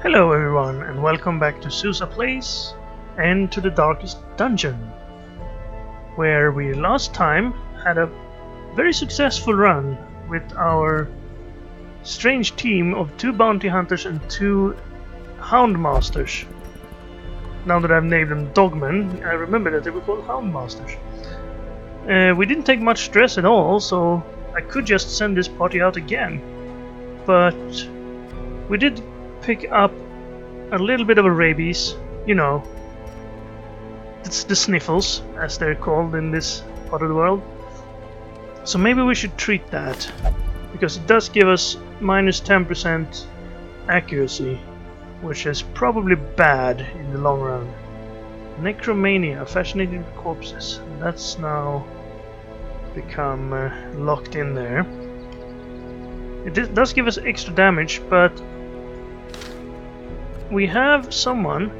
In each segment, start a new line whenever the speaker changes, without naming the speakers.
Hello everyone and welcome back to Susa Place and to the Darkest Dungeon, where we last time had a very successful run with our strange team of 2 bounty hunters and 2 houndmasters. Now that I've named them dogmen, I remember that they were called houndmasters. We didn't take much stress at all, so I could just send this party out again, but we did pick up a little bit of a rabies, you know, it's the sniffles as they're called in this part of the world. So maybe we should treat that, because it does give us minus 10% accuracy, which is probably bad in the long run. Necromania, fascinating with corpses, that's now become locked in there. It does give us extra damage, but we have someone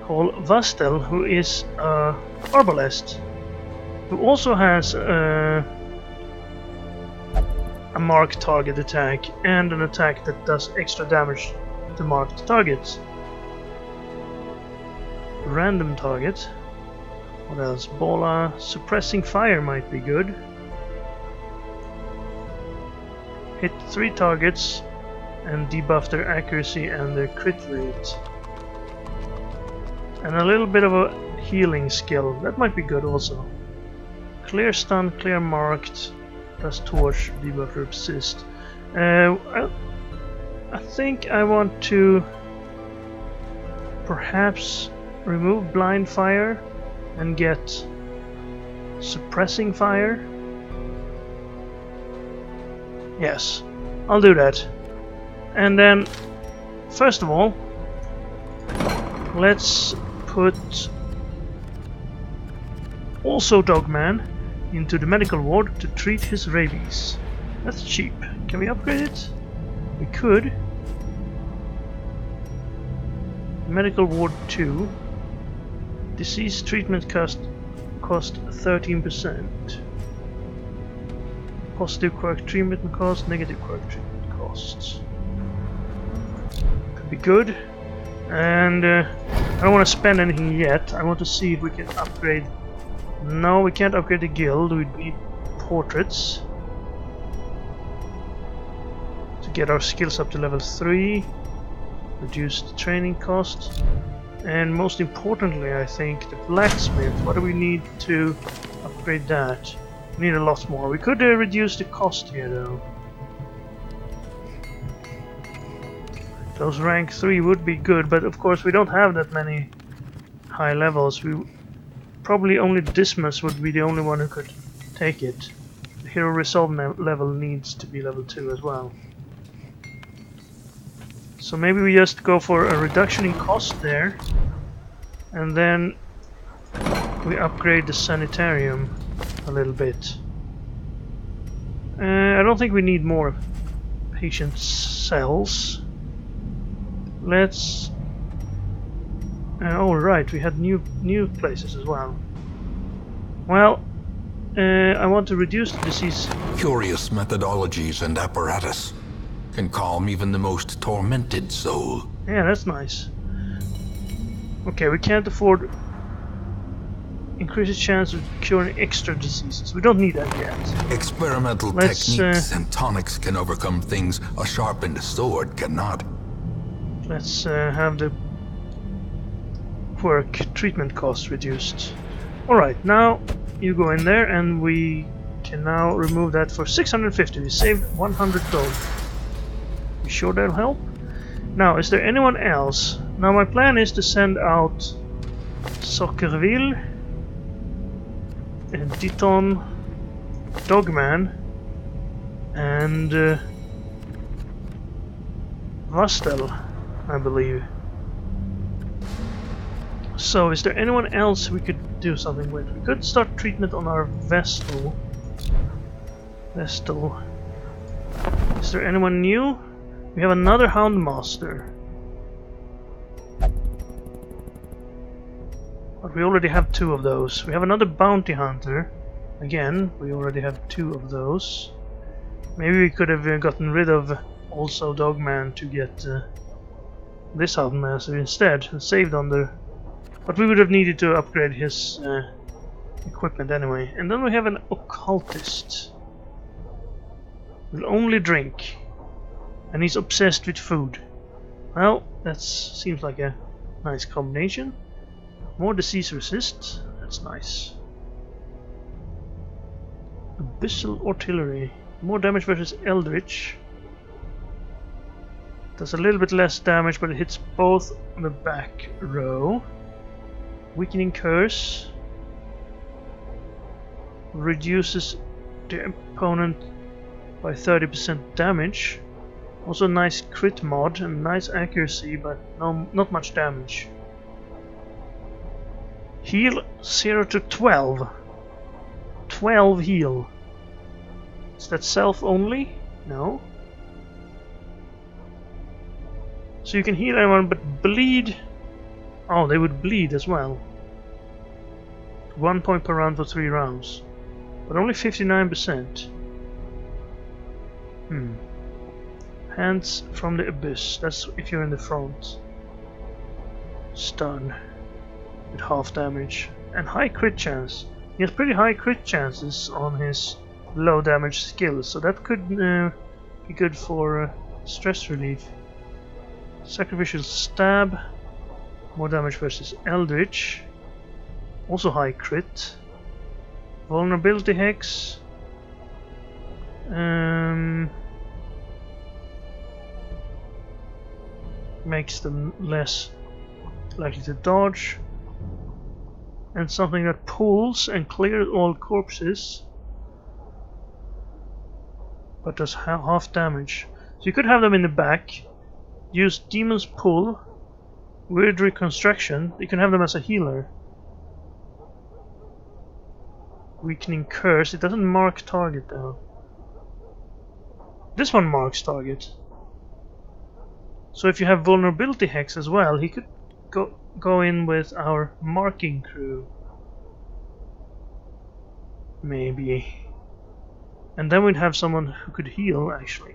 called Vastel who is a arbalest, who also has a marked target attack and an attack that does extra damage to marked targets. Random target. What else? Bola. Suppressing fire might be good. Hit 3 targets and debuff their accuracy and their crit rate. And a little bit of a healing skill. That might be good also. Clear stun, clear marked, plus torch, debuff resist. I think I want to perhaps remove blind fire and get suppressing fire. Yes, I'll do that. And then, first of all, let's put also Dogman into the medical ward to treat his rabies. That's cheap. Can we upgrade it? We could. Medical ward 2. Disease treatment cost 13%. Positive quirk treatment cost, negative quirk treatment costs. Could be good. And I don't want to spend anything yet. I want to see if we can upgrade. No, we can't upgrade the guild. We need portraits to get our skills up to level 3. Reduce the training cost. And most importantly, I think, the blacksmith. What do we need to upgrade that? We need a lot more. We could reduce the cost here though. Those rank 3 would be good, but of course we don't have that many high levels. We probably only Dismas would be the only one who could take it. The hero resolve level needs to be level 2 as well. So maybe we just go for a reduction in cost there, and then we upgrade the sanitarium a little bit. I don't think we need more patient cells. Let's. Oh right, we had new places as well. Well, I want to reduce the disease.
Curious methodologies and apparatus can calm even the most tormented soul.
Yeah, that's nice. Okay, we can't afford increases chance of curing extra diseases. We don't need that yet.
Experimental techniques and tonics can overcome things a sharpened sword cannot.
Let's have the quirk treatment cost reduced. Alright, now you go in there and we can now remove that for 650. We saved 100 gold. You sure that'll help? Now, is there anyone else? Now my plan is to send out Soccerville, Diton, Dogman, and Vastel, I believe. So, is there anyone else we could do something with? We could start treatment on our Vestal. Is there anyone new? We have another Houndmaster. But we already have 2 of those. We have another Bounty Hunter. Again, we already have 2 of those. Maybe we could have gotten rid of also Dogman to get this Master instead and saved under. But we would have needed to upgrade his equipment anyway. And then we have an occultist. Will only drink. And he's obsessed with food. Well, that seems like a nice combination. More disease resist. That's nice. Abyssal artillery. More damage versus Eldritch. Does a little bit less damage, but it hits both on the back row. Weakening curse. Reduces the opponent by 30% damage. Also nice crit mod and nice accuracy, but not much damage. Heal 0 to 12. 12 heal. Is that self only? No. So you can heal anyone, but bleed. Oh, they would bleed as well. 1 point per round for 3 rounds. But only 59%. Hands from the abyss. That's if you're in the front. Stun. With half damage. And high crit chance. He has pretty high crit chances on his low damage skills. So that could be good for stress relief. Sacrificial stab. More damage versus Eldritch. Also high crit. Vulnerability hex. Makes them less likely to dodge. And something that pulls and clears all corpses. But does half damage. So you could have them in the back. Use Demon's Pull. Weird Reconstruction. You can have them as a healer. Weakening Curse. It doesn't mark target though. This one marks target. So if you have Vulnerability Hex as well, he could go in with our marking crew. Maybe. And then we'd have someone who could heal actually.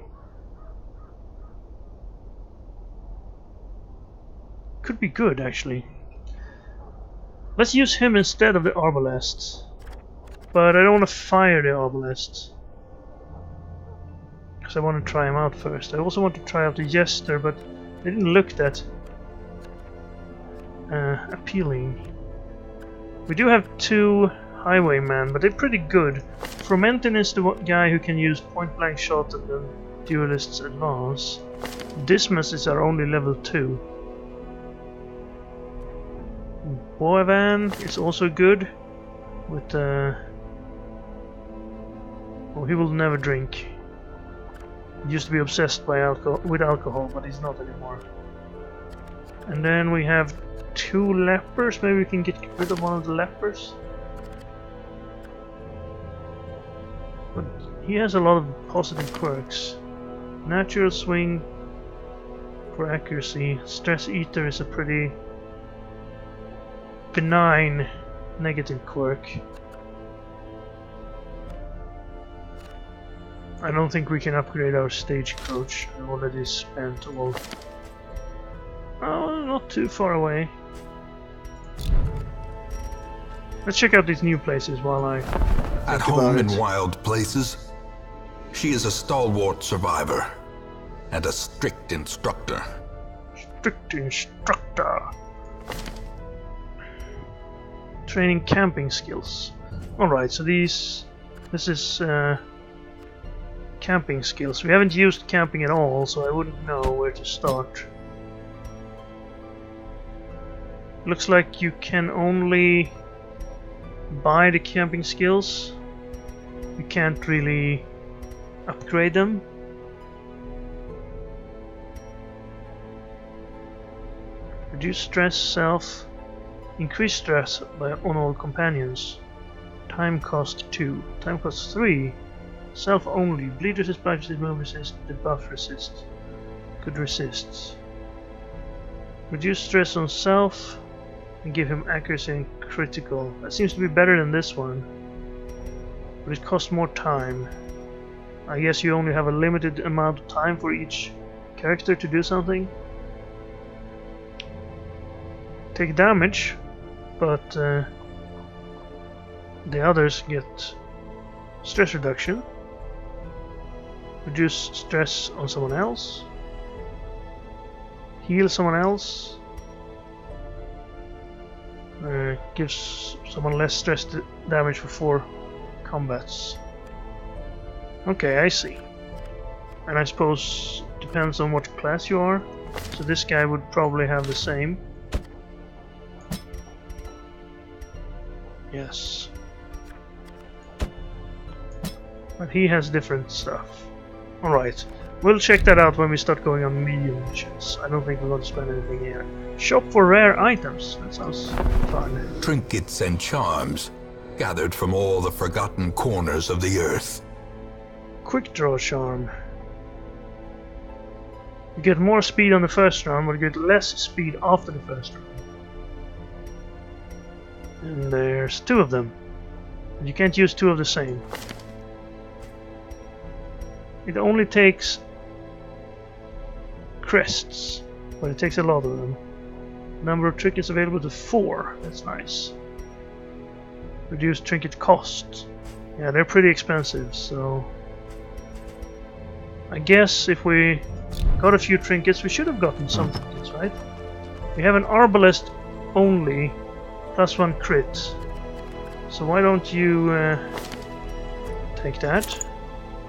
Could be good actually. Let's use him instead of the Arbalest. But I don't want to fire the Arbalest. Because I want to try him out first. I also want to try out the Jester, but they didn't look that appealing. We do have 2 Highwaymen, but they're pretty good. Fromentin is the guy who can use point blank shot and then Duelist's Advance. Dismas is our only level 2. Boavan is also good with oh, he will never drink. He used to be obsessed by alcohol, but he's not anymore. And then we have 2 lepers. Maybe we can get rid of one of the lepers. But he has a lot of positive quirks. Natural swing for accuracy. Stress Eater is a pretty benign negative quirk. I don't think we can upgrade our stagecoach. I already spent all. Oh, not too far away. Let's check out these new places while I
At home in wild places, she is a stalwart survivor and a strict instructor.
Strict instructor. Training camping skills. Alright, so this is camping skills. We haven't used camping at all, so I wouldn't know where to start. Looks like you can only buy the camping skills. You can't really upgrade them. Reduce stress self. Increase stress on all companions. Time cost 2. Time cost 3. Self only. Bleed resist, bite resist, move resist, debuff resist. Could resist. Reduce stress on self and give him accuracy and critical. That seems to be better than this one. But it costs more time. I guess you only have a limited amount of time for each character to do something. take damage, but the others get stress reduction. Reduce stress on someone else. Heal someone else. Gives someone less stress damage for 4 combats. Okay, I see. And I suppose depends on what class you are. So this guy would probably have the same. Yes. But he has different stuff. Alright. We'll check that out when we start going on medium missions. I don't think we're going to spend anything here. Shop for rare items. That sounds fun.
Trinkets and charms gathered from all the forgotten corners of the earth.
Quick draw charm. You get more speed on the first round, but you get less speed after the first round. And there's 2 of them. And you can't use 2 of the same. It only takes crests, but it takes a lot of them. Number of trinkets available to 4. That's nice. Reduced trinket cost. Yeah, they're pretty expensive, so I guess if we got a few trinkets, we should have gotten some trinkets, right? We have an arbalest only, +1 crit. So why don't you take that?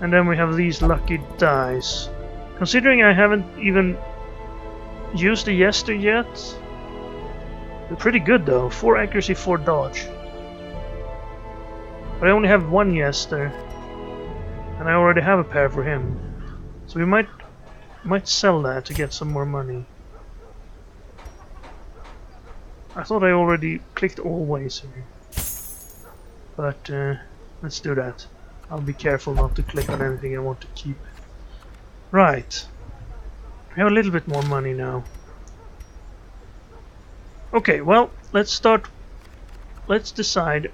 And then we have these lucky dice. Considering I haven't even used the Jester yet, they're pretty good though. 4 accuracy, 4 dodge. But I only have 1 Jester, and I already have a pair for him. So we might sell that to get some more money. I thought I already clicked always here. But let's do that. I'll be careful not to click on anything I want to keep. Right. We have a little bit more money now. Okay, well, let's start. Let's decide.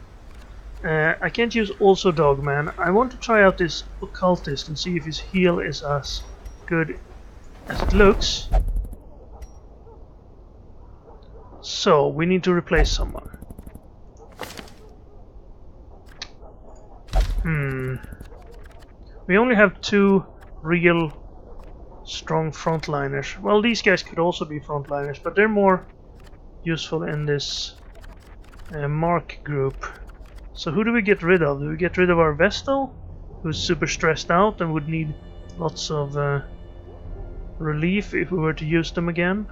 I can't use also Dogman. I want to try out this Occultist and see if his heal is as good as it looks. So, we need to replace someone. We only have 2 real strong frontliners. Well, these guys could also be frontliners, but they're more useful in this Mark group. So who do we get rid of? Do we get rid of our Vestal, who's super stressed out and would need lots of relief if we were to use them again?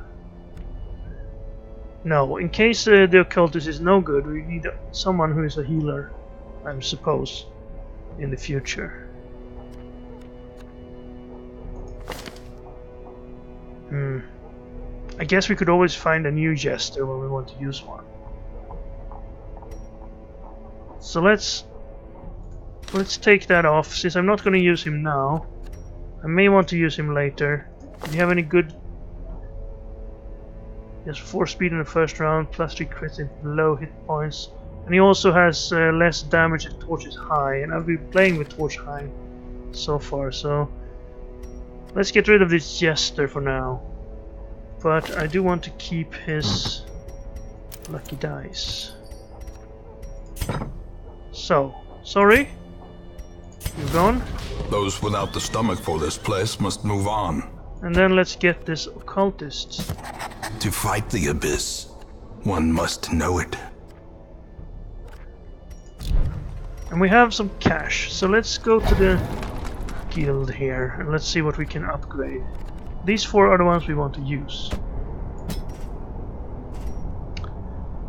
No, in case the Occultist is no good, we need someone who is a healer, I suppose, in the future. I guess we could always find a new Jester when we want to use one. So let's take that off, since I'm not going to use him now. I may want to use him later. Do you have any good... He has 4 speed in the first round, +3 crits in low hit points. And he also has less damage if Torch is high, and I've been playing with Torch high so far, so... Let's get rid of this Jester for now. But I do want to keep his lucky dice. So, sorry? You're gone?
Those without the stomach for this place must move on.
And then let's get this Occultist.
To fight the Abyss, one must know it.
And we have some cash, so let's go to the guild here and let's see what we can upgrade. These 4 are the ones we want to use.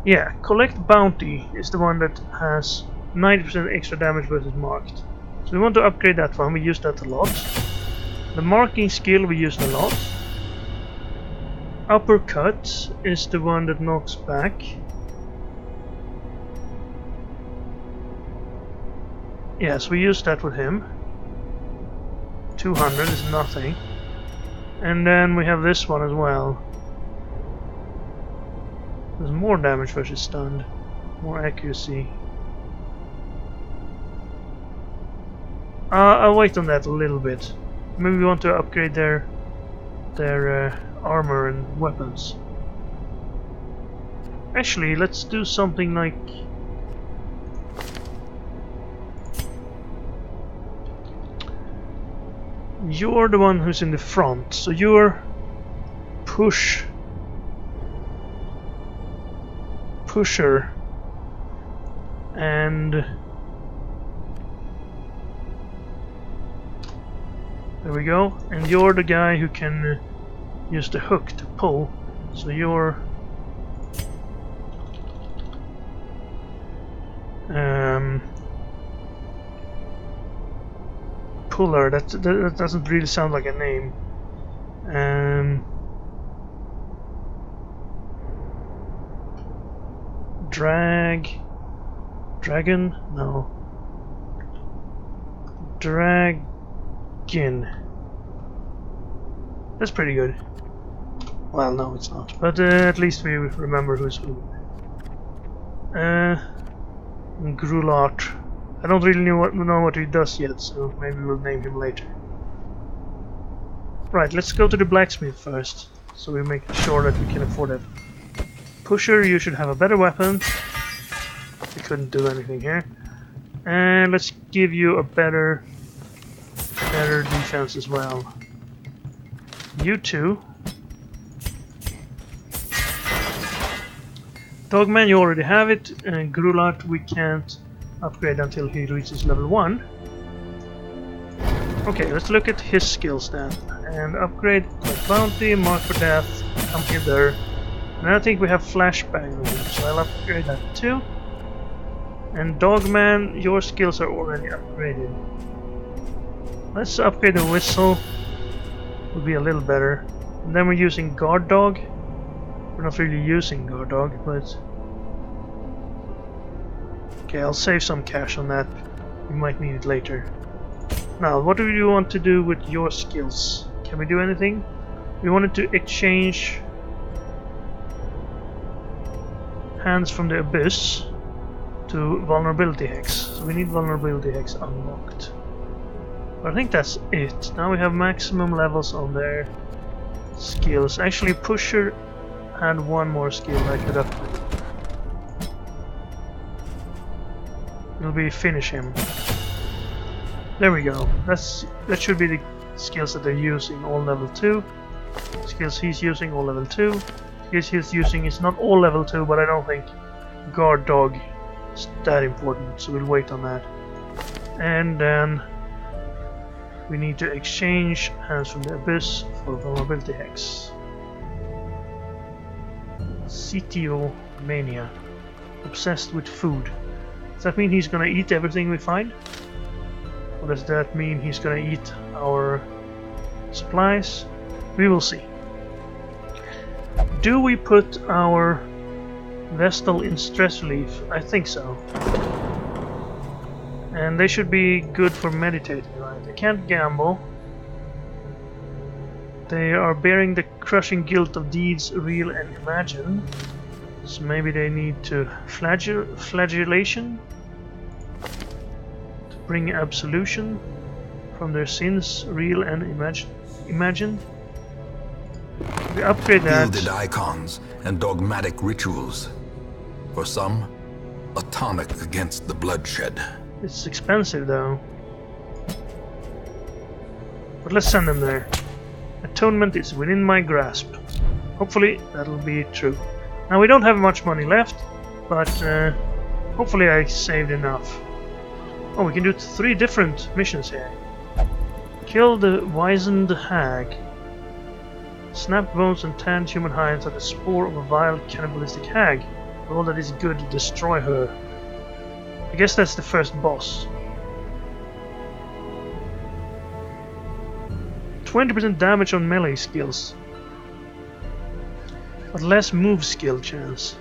Yeah, Collect Bounty is the one that has 90% extra damage versus marked. So we want to upgrade that one, we use that a lot. The marking skill we used a lot. Uppercut is the one that knocks back. Yes, we used that with him. 200 is nothing. And then we have this one as well. There's more damage versus stunned. More accuracy. I'll wait on that a little bit. Maybe we want to upgrade their armor and weapons. Actually, let's do something like... You're the one who's in the front, so you're... pusher. And... there we go. And you're the guy who can use the hook to pull. So you're... puller. That doesn't really sound like a name. Dragon? No. Dragon. That's pretty good. Well, no, it's not. But at least we remember who's who. Grulart. I don't really know what he does yet, so maybe we'll name him later. Right, let's go to the blacksmith first, so we make sure that we can afford it. Pusher, you should have a better weapon. We couldn't do anything here. And let's give you a better defense as well. You two. Dogman, you already have it, and Grulart we can't upgrade until he reaches level 1. Okay, let's look at his skills then. And upgrade bounty, mark for death, come hither. And I think we have flashbang on him, so I'll upgrade that too. And Dogman, your skills are already upgraded. Let's upgrade the whistle. Would be a little better. And then we're using guard dog. We're not really using guard dog, but okay, I'll save some cash on that. We might need it later. Now, what do you want to do with your skills? Can we do anything? We wanted to exchange hands from the abyss to vulnerability hex. So we need vulnerability hex unlocked. But I think that's it. Now we have maximum levels on their skills. Actually, Pusher had one more skill I could upgrade. It'll be finish him. There we go. That should be the skills that they're using all level 2. Skills he's using all level 2. Skills he's using is not all level 2, but I don't think guard dog is that important, so we'll wait on that. And then we need to exchange hands from the abyss for vulnerability hex. CTO mania. Obsessed with food. Does that mean he's gonna eat everything we find? Or does that mean he's gonna eat our supplies? We will see. Do we put our Vestal in stress relief? I think so. And they should be good for meditating, right? They can't gamble. They are bearing the crushing guilt of deeds real and imagined. So maybe they need to flagellation to bring absolution from their sins, real and imagined. We upgrade that.
Gilded icons and dogmatic rituals. For some, a tonic against the bloodshed.
It's expensive though. But let's send them there. Atonement is within my grasp. Hopefully that'll be true. Now we don't have much money left, but hopefully I saved enough. Oh, we can do 3 different missions here. Kill the wizened hag. Snap bones and tanned human hides are the spore of a vile cannibalistic hag. For all that is good, destroy her. I guess that's the first boss. 20% damage on melee skills, but less move skill chance.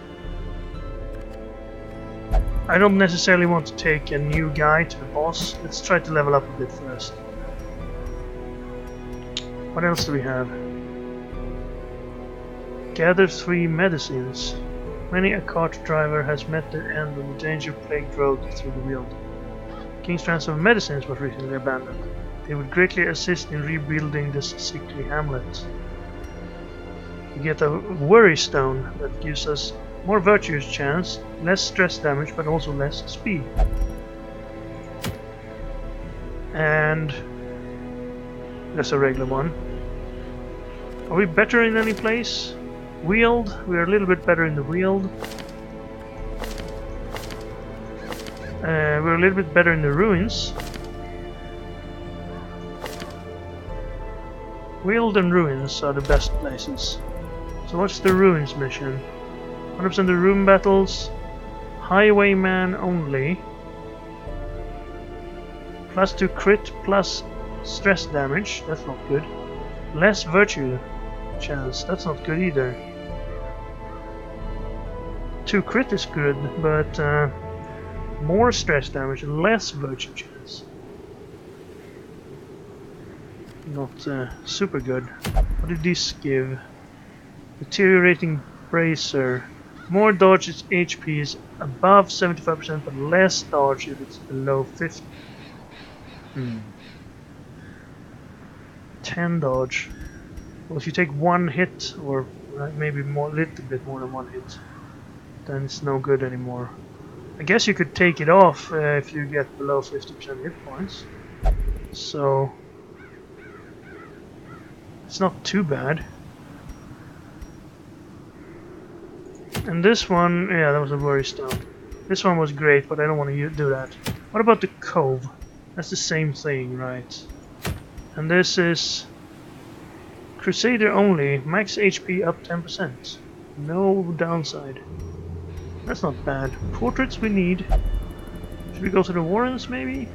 I don't necessarily want to take a new guy to the boss. Let's try to level up a bit first. What else do we have? Gather 3 medicines. Many a cart driver has met their end on the danger-plagued road through the wild. King's transfer of medicines was recently abandoned. They would greatly assist in rebuilding this sickly hamlet. We get a worry stone that gives us More virtuous chance, less stress damage, but also less speed. And that's a regular one. Are we better in any place? Wield, we're a little bit better in the wield. We're a little bit better in the ruins. Wield and ruins are the best places. So what's the ruins mission? 100% of room battles. Highwayman only. +2 crit plus stress damage. That's not good. Less virtue chance. That's not good either. 2 crit is good, but more stress damage and less virtue chance. Not super good. What did this give? Deteriorating bracer. More dodge its HP is above 75%, but less dodge if it's below 50. 10 dodge. Well, if you take 1 hit, or maybe more, little bit more than 1 hit, then it's no good anymore. I guess you could take it off if you get below 50% hit points. So it's not too bad. And this one, yeah, that was a worry stone. This one was great, but I don't want to do that. What about the cove? That's the same thing, right? And this is Crusader only, max HP up 10%. No downside. That's not bad. Portraits we need. Should we go to the Warrens maybe?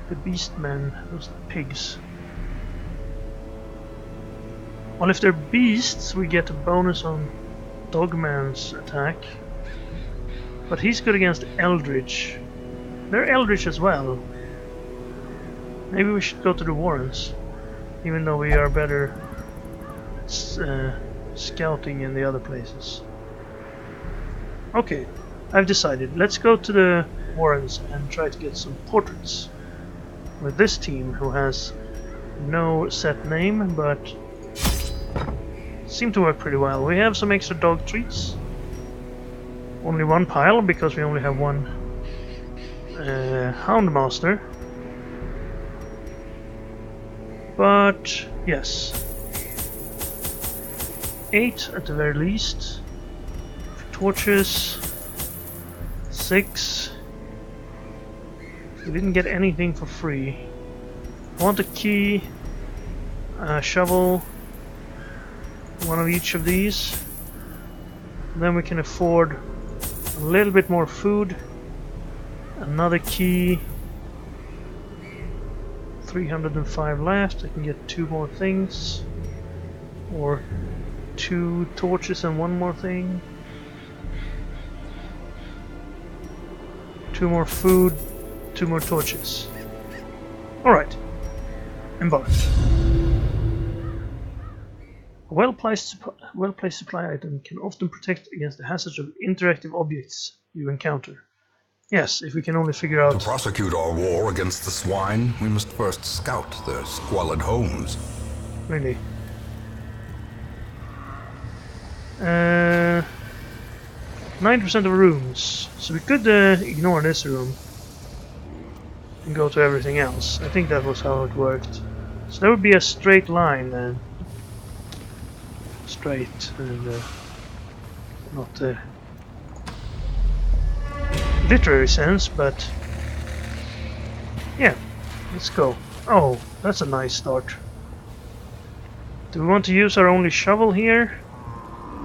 The Beastmen, those pigs. Well, if they're beasts, we get a bonus on Dogman's attack. But he's good against Eldritch. They're Eldritch as well. Maybe we should go to the Warrens, even though we are better scouting in the other places. Okay, I've decided. Let's go to the Warrens and try to get some portraits with this team, who has no set name, but seem to work pretty well. We have some extra dog treats. Only 1 pile because we only have 1 Houndmaster. But yes, 8 at the very least. Torches 6. We didn't get anything for free. I want a key, a shovel, 1 of each of these. And then we can afford a little bit more food, another key, 305 left. I can get 2 more things, or 2 torches and 1 more thing, 2 more food, 2 more torches. Alright, embark. A well-placed supply item can often protect against the hazards of interactive objects you encounter. Yes, if we can only figure out...
To prosecute our war against the swine, we must first scout their squalid homes.
Really? 9% of rooms. So we could ignore this room and go to everything else. I think that was how it worked. So there would be a straight line then. Straight and not literary sense, but yeah, let's go. Oh, that's a nice start. Do we want to use our only shovel here,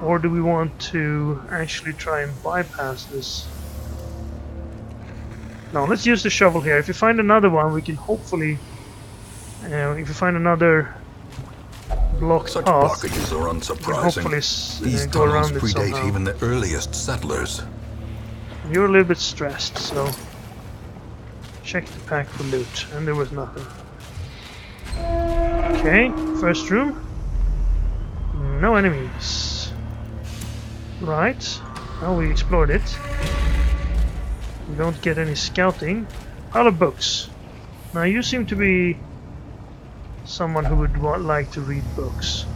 or do we want to actually try and bypass this? No, let's use the shovel here. If you find another one, we can hopefully if you find another blocked
Such
path,
blockages are unsurprising.
hopefully
These
go around
tunnels
it
predate
somehow.
even the earliest settlers.
You're a little bit stressed, so check the pack for loot, and there was nothing. Okay, first room. No enemies. Right, now we explored it. We don't get any scouting. Pile of books. Now you seem to be someone who would like to read books.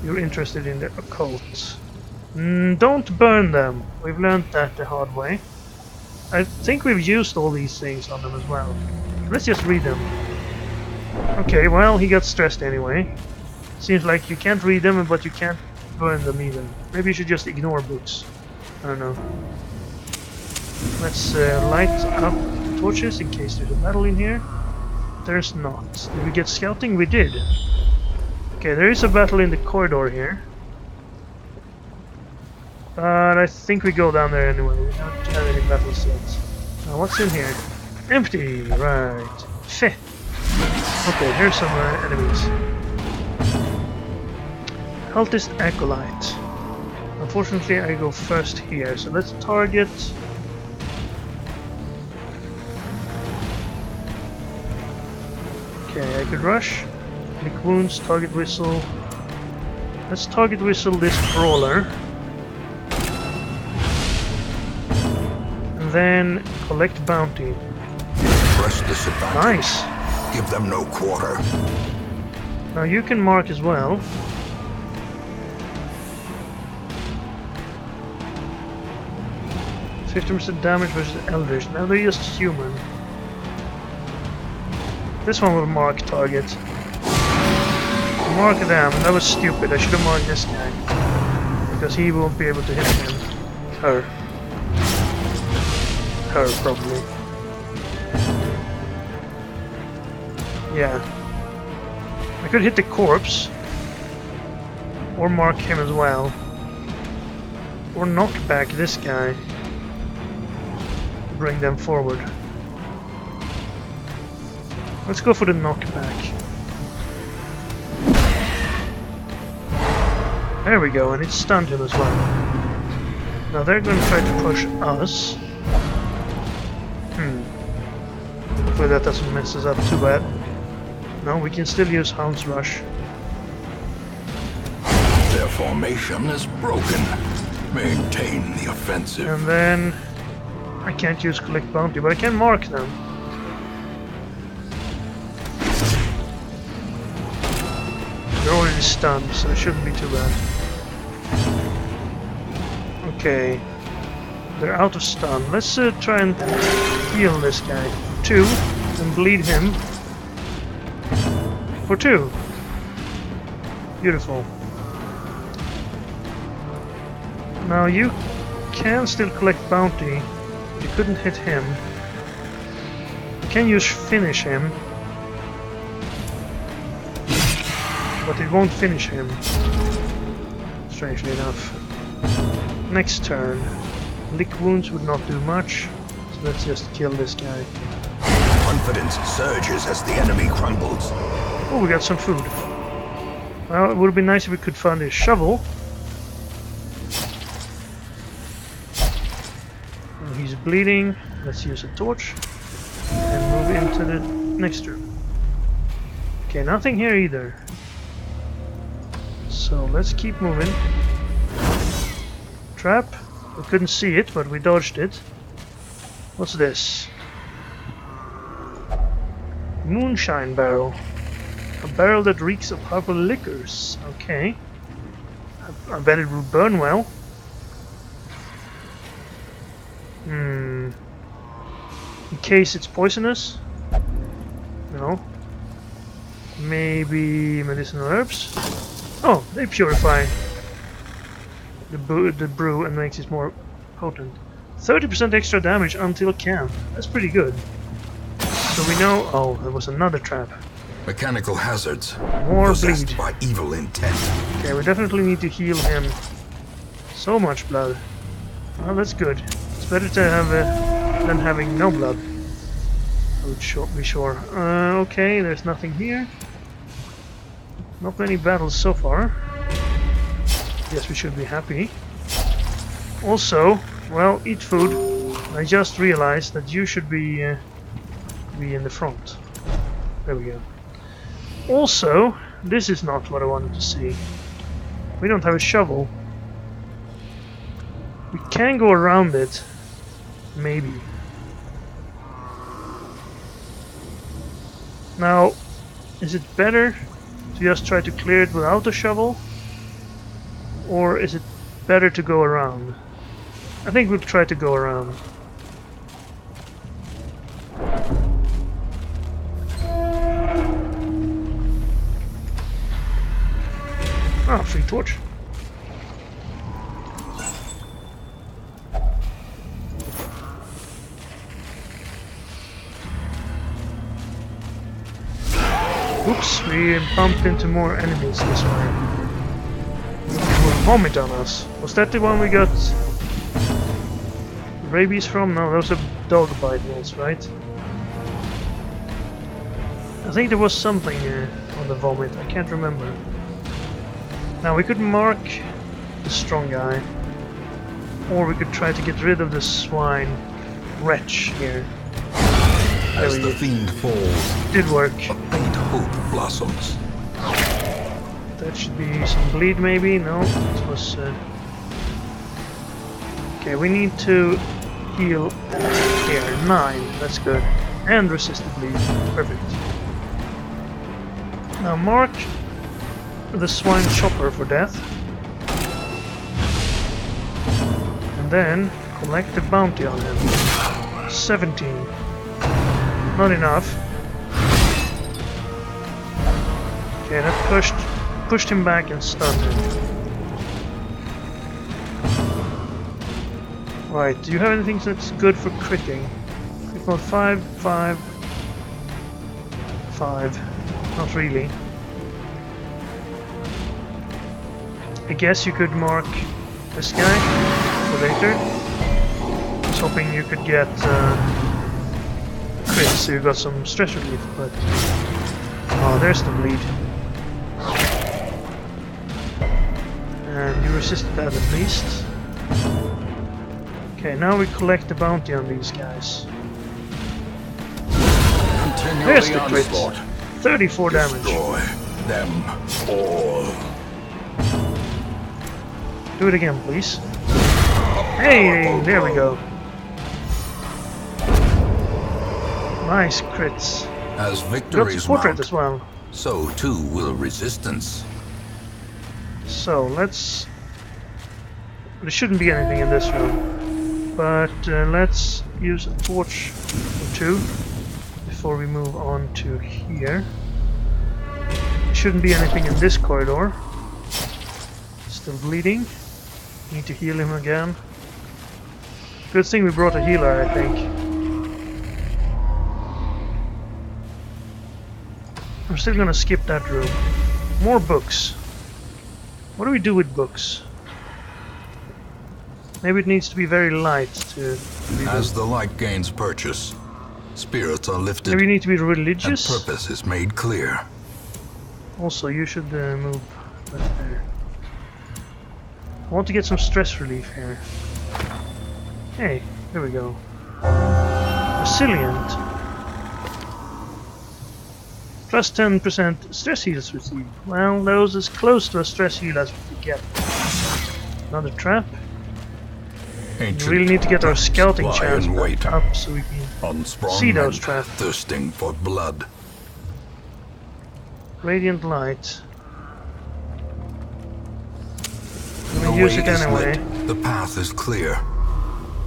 You're interested in the occult. Don't burn them. We've learned that the hard way. I think we've used all these things on them as well. Let's just read them. Okay, well, he got stressed anyway. Seems like you can't read them, but you can't burn them either. Maybe you should just ignore books. I don't know. Let's light up torches in case there's a battle in here. There's not. Did we get scouting? We did. Okay, there is a battle in the corridor here. But I think we go down there anyway. We don't have any battles yet. Now what's in here? Empty! Right. Feh. Okay, here's some enemies. Cultist Acolyte. Unfortunately, I go first here, so let's target... Okay, I could rush. Lick wounds, target whistle. Let's target whistle this brawler. And then collect bounty.
Press disadvantage.
Nice!
Give them no quarter.
Now you can mark as well. %50 damage versus Eldritch. Now they're just human. This one will mark target. Mark them. That was stupid. I should have marked this guy. Because he won't be able to hit him. Her. Her, probably. Yeah. I could hit the corpse. Or mark him as well. Or knock back this guy. Bring them forward. Let's go for the knockback. There we go, and it stunned him as well. Now they're going to try to push us. Hopefully that doesn't mess us up too bad. No, we can still use Hound's Rush.
Their formation is broken. Maintain the offensive.
And then... I can't use Collect Bounty, but I can mark them. They're already stunned, so it shouldn't be too bad. Okay. They're out of stun. Let's try and heal this guy. 2, and bleed him. For 2. Beautiful. Now you can still collect bounty. You couldn't hit him. You can use finish him. But it won't finish him. Strangely enough. Next turn. Lick wounds would not do much. So let's just kill this guy.
Confidence surges as the enemy crumbles.
Oh, we got some food. Well, it would be nice if we could find a shovel. And he's bleeding. Let's use a torch. And move into the next room. Okay, nothing here either. So let's keep moving. Trap. We couldn't see it, but we dodged it. What's this? Moonshine barrel. A barrel that reeks of powerful liquors. Okay. I bet it will burn well. In case it's poisonous? No. Maybe medicinal herbs? Oh, they purify the brew and makes it more potent. 30% extra damage until camp. That's pretty good. So we know... Oh, there was another trap.
Mechanical hazards.
More
possessed
bleed.
by evil intent.
Okay, we definitely need to heal him. So much blood. Well, that's good. It's better to have than having no blood. I would be sure. Okay, there's nothing here. Not many battles so far. Yes, we should be happy. Also, well, eat food. I just realized that you should be in the front. There we go. Also, this is not what I wanted to see. We don't have a shovel. We can go around it. Maybe. Now, is it better to just try to clear it without a shovel? Or is it better to go around? I think we'll try to go around. Ah, free torch. Oops, we bumped into more enemies this way. They will vomit on us. Was that the one we got rabies from? No, those are dog bite ones, right? I think there was something on the vomit, I can't remember. Now we could mark the strong guy, or we could try to get rid of the swine wretch here.
As the fiend falls,
did work.
A faint hope blossoms.
That should be some bleed, maybe? No, it was. Okay, we need to heal here. 9, that's good. And resist the bleed. Perfect. Now mark the swine chopper for death. And then collect the bounty on him. 17. Not enough. Okay, that pushed him back and stunned him. Right, do you have anything that's good for critting? Crit mode 5, 5, 5. Not really. I guess you could mark this guy for later. I was hoping you could get crit, so you got some stress relief, but oh, there's the bleed. And you resisted that at least. Okay, now we collect the bounty on these guys.
Continue
There's
the
the crit.
onslaught.
34 damage.
Destroy them all.
Do it again, please. Hey, there we go. Nice crits.
As
Got
victories
the portrait
mount,
as well.
so too will resistance.
So let's. There shouldn't be anything in this room, but let's use a torch or two before we move on to here. There shouldn't be anything in this corridor. Still bleeding. Need to heal him again. Good thing we brought a healer, I think. I'm still gonna skip that room. More books. What do we do with books? Maybe it needs to be very light to read
As
them.
the light gains purchase, spirits are lifted
Maybe you need to be
and
religious.
purpose is made clear.
Also, you should move right there. I want to get some stress relief here. Hey, there we go. Resilient. Plus 10% stress heals received. Well, those as close to a stress heal as we could get. Another trap.
Ancient
We really need to get our scouting
lie
chance
in wait.
up so we can
Unsprung
see those
men
traps.
thirsting for blood.
Radiant light. I'm
The
gonna use
way
it
is
anyway.
lit. The path is clear.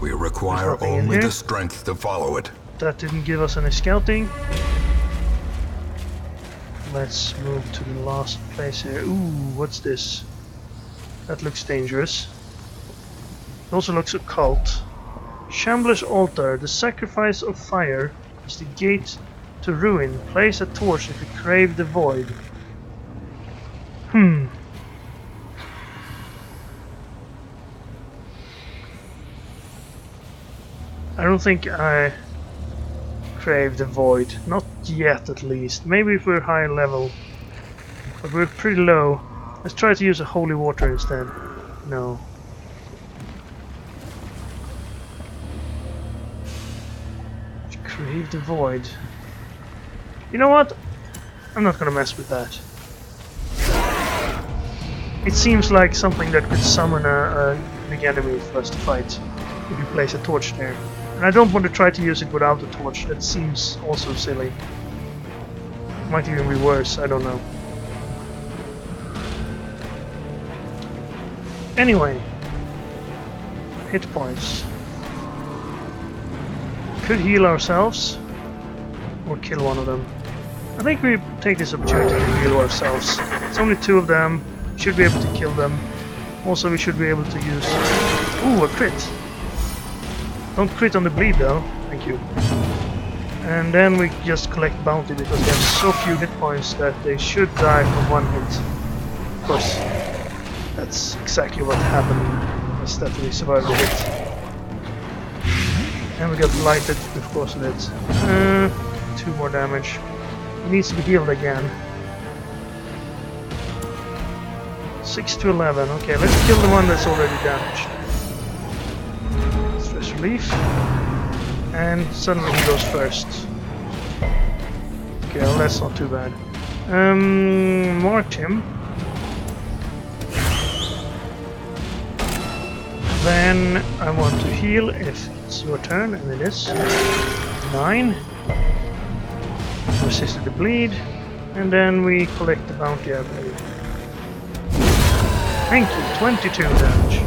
We require
nothing in
only
here.
the strength to follow it.
That didn't give us any scouting. Let's move to the last place here. Ooh, what's this? That looks dangerous. It also looks occult. Shambler's altar. The sacrifice of fire is the gate to ruin. Place a torch if you crave the void. I don't think I crave the void. Not yet, at least. Maybe if we're higher level. But we're pretty low. Let's try to use a holy water instead. No. Crave the void. You know what? I'm not gonna mess with that. It seems like something that could summon a big enemy for us to fight if you place a torch there. And I don't want to try to use it without a torch. That seems also silly. Might even be worse, I don't know. Anyway, hit points. Could heal ourselves or kill one of them. I think we take this opportunity to heal ourselves. It's only 2 of them. Should be able to kill them. Also, we should be able to use... Ooh, a crit! Don't crit on the bleed though. Thank you. And then we just collect bounty because they have so few hit points that they should die from 1 hit. Of course, that's exactly what happened, is that we survived the hit. And we got blighted because of it. 2 more damage. He needs to be healed again. 6 to 11. Okay, let's kill the one that's already damaged. Stress relief. And suddenly he goes first. Okay, well, that's not too bad. Mark him. Then I want to heal if it's your turn, and it is. 9. Resisted the bleed. And then we collect the bounty, I believe. Thank you, 22 damage.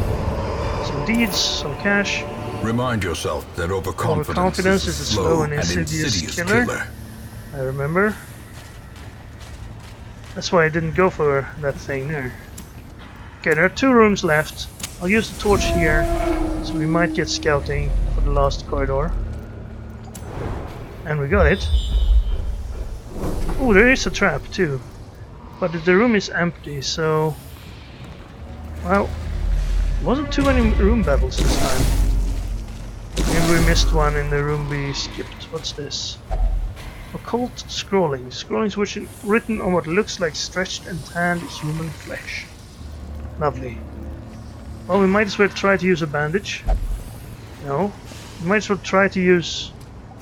Some deeds, some cash.
Remind yourself that overconfidence
is a slow and insidious killer. I remember. That's why I didn't go for that thing there. Okay, there are 2 rooms left. I'll use the torch here, so we might get scouting for the last corridor. And we got it. Oh, there is a trap too. But the room is empty, so... Well, wasn't too many room battles this time. Maybe we missed one in the room we skipped. What's this? Occult scrolling. Scrollings which is written on what looks like stretched and tanned human flesh. Lovely. Well, we might as well try to use a bandage. No. We might as well try to use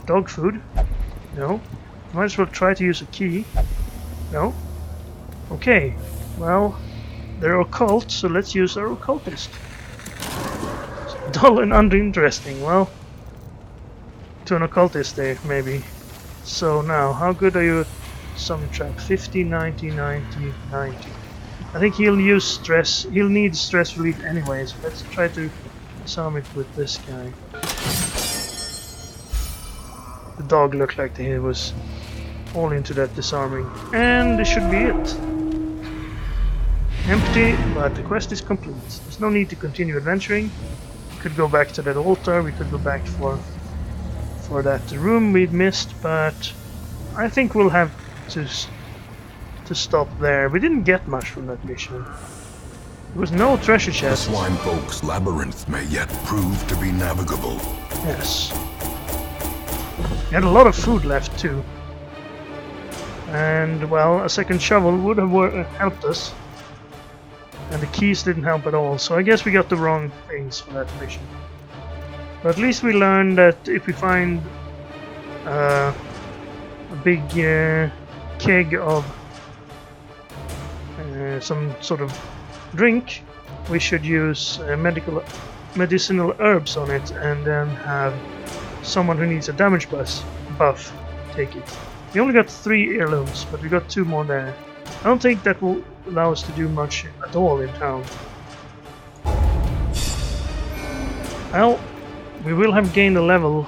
dog food. No. We might as well try to use a key. No. Okay. Well, they're occult, so let's use our occultist. Dull and uninteresting. Well, to an occultist there, maybe. So now, how good are you at summon trap? 50, 90, 90, 90. I think he'll use stress. He'll need stress relief anyways. Let's try to disarm it with this guy. The dog looked like he was all into that disarming. And this should be it. Empty, but the quest is complete. There's no need to continue adventuring. We could go back to that altar. We could go back for that room we'd missed, but I think we'll have to stop there. We didn't get much from that mission. There was no treasure chest.
The Swine Folk's labyrinth may yet prove to be navigable.
Yes. We had a lot of food left too. And, well, a second shovel would have helped us. And the keys didn't help at all, so I guess we got the wrong things for that mission. But at least we learned that if we find a big keg of some sort of drink, we should use medicinal herbs on it, and then have someone who needs a damage buff take it. We only got 3 heirlooms, but we got 2 more there. I don't think that will allow us to do much at all in town. Well, we will have gained a level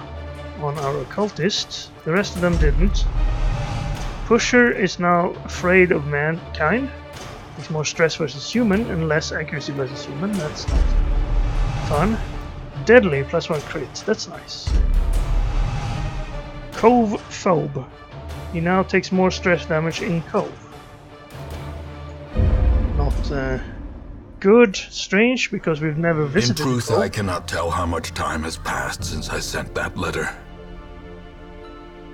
on our occultist. The rest of them didn't. Pusher is now afraid of mankind. He's more stress versus human and less accuracy versus human. That's not fun. Deadly, +1 crit. That's nice. Cove Phobe. He now takes more stress damage in Cove. Not good, strange, because we've never visited.
In truth, I cannot tell how much time has passed since I sent that letter.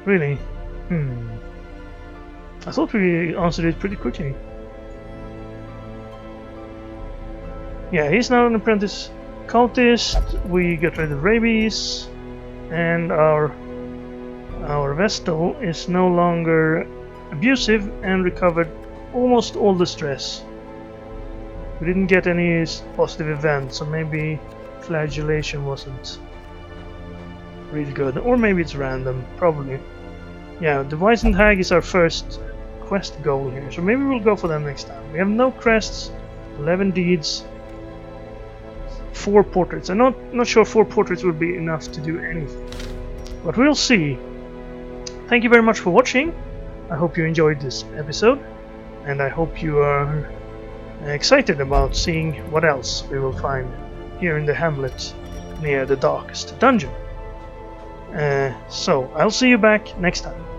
Really? I thought we answered it pretty quickly. Yeah, he's now an apprentice cultist. We got rid of rabies, and our Vestal is no longer abusive and recovered almost all the stress. We didn't get any positive events, so maybe flagellation wasn't really good. Or maybe it's random, probably. Yeah, the Wizened Hag is our first quest goal here, so maybe we'll go for them next time. We have no crests, 11 deeds, 4 portraits. I'm not sure 4 portraits would be enough to do anything, but we'll see. Thank you very much for watching. I hope you enjoyed this episode, and I hope you are excited about seeing what else we will find here in the hamlet near the darkest dungeon. So I'll see you back next time.